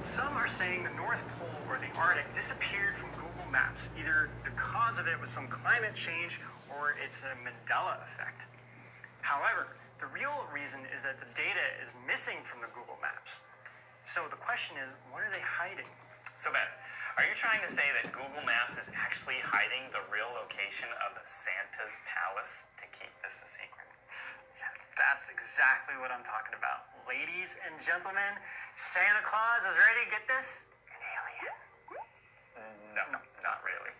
Some are saying the North Pole or the Arctic disappeared from Google Maps. Either the cause of it was some climate change or it's a Mandela effect. However, the real reason is that the data is missing from the Google Maps. So the question is, what are they hiding? So Ben, are you trying to say that Google Maps is actually hiding the real location of Santa's palace to keep this a secret? Yeah, that's exactly what I'm talking about. Ladies and gentlemen, Santa Claus is ready to get this? An alien. No, not really.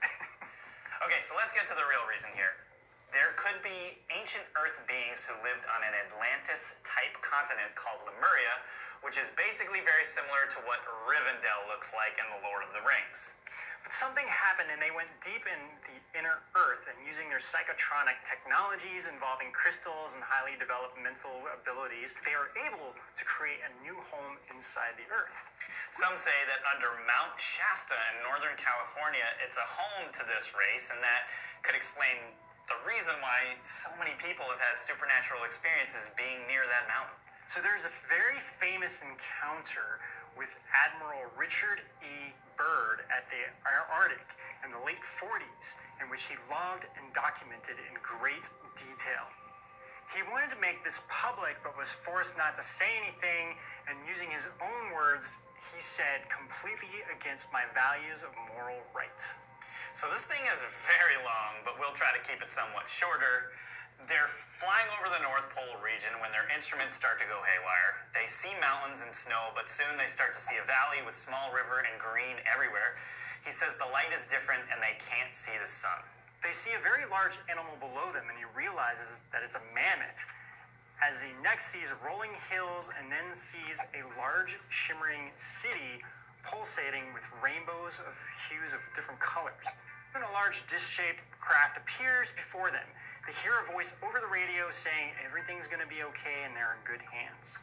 Okay, so let's get to the real reason here. There could be ancient Earth beings who lived on an Atlantis-type continent called Lemuria, which is basically very similar to what Rivendell looks like in The Lord of the Rings. But something happened and they went deep in the inner Earth, and using their psychotronic technologies involving crystals and highly developed mental abilities, they are able to create a new home inside the Earth. Some say that under Mount Shasta in Northern California, it's a home to this race, and that could explain the reason why so many people have had supernatural experiences being near that mountain. So there's a very famous encounter with Admiral Richard E. Byrd at the Arctic in the late 40s, in which he logged and documented in great detail. He wanted to make this public, but was forced not to say anything, and using his own words, he said, completely against my values of moral right. So this thing is very long, but we'll try to keep it somewhat shorter. They're flying over the North Pole region when their instruments start to go haywire. They see mountains and snow, but soon they start to see a valley with small river and green everywhere. He says the light is different and they can't see the sun. They see a very large animal below them, and he realizes that it's a mammoth. As he next sees rolling hills and then sees a large shimmering city pulsating with rainbows of hues of different colors. Then a large disc-shaped craft appears before them. They hear a voice over the radio saying everything's going to be okay and they're in good hands.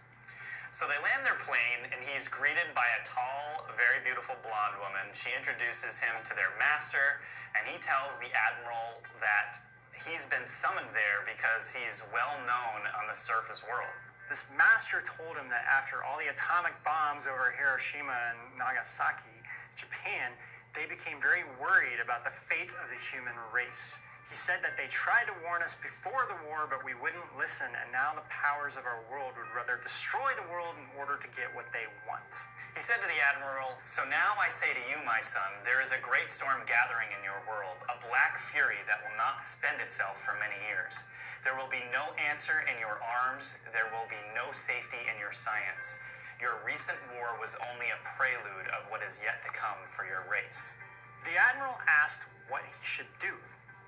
So they land their plane, and he's greeted by a tall, very beautiful blonde woman. She introduces him to their master, and he tells the admiral that he's been summoned there because he's well known on the surface world. This master told him that after all the atomic bombs over Hiroshima and Nagasaki, Japan, they became very worried about the fate of the human race. He said that they tried to warn us before the war, but we wouldn't listen, and now the powers of our world would rather destroy the world in order to get what they want. He said to the admiral, "So now I say to you, my son, there is a great storm gathering in your world, a black fury that will not spend itself for many years. There will be no answer in your arms. There will be no safety in your science. Your recent war was only a prelude of what is yet to come for your race." The admiral asked what he should do.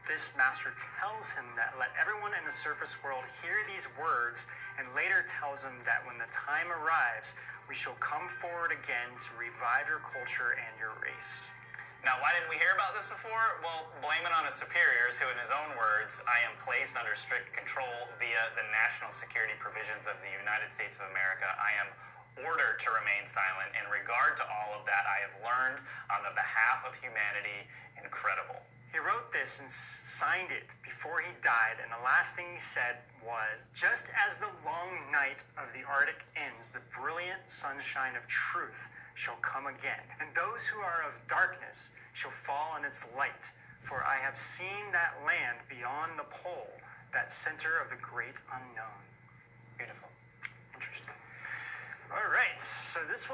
This master tells him that let everyone in the surface world hear these words, and later tells him that when the time arrives, we shall come forward again to revive your culture and your race. Now, why didn't we hear about this before? Well, blame it on his superiors, who in his own words, "I am placed under strict control via the national security provisions of the United States of America. I am ordered to remain silent. In regard to all of that, I have learned on the behalf of humanity. Incredible." He wrote this and signed it before he died, and the last thing he said was, "Just as the long night of the Arctic ends, the brilliant sunshine of truth shall come again, and those who are of darkness shall fall in its light. For I have seen that land beyond the pole, that center of the great unknown." Beautiful. Interesting. All right, so this one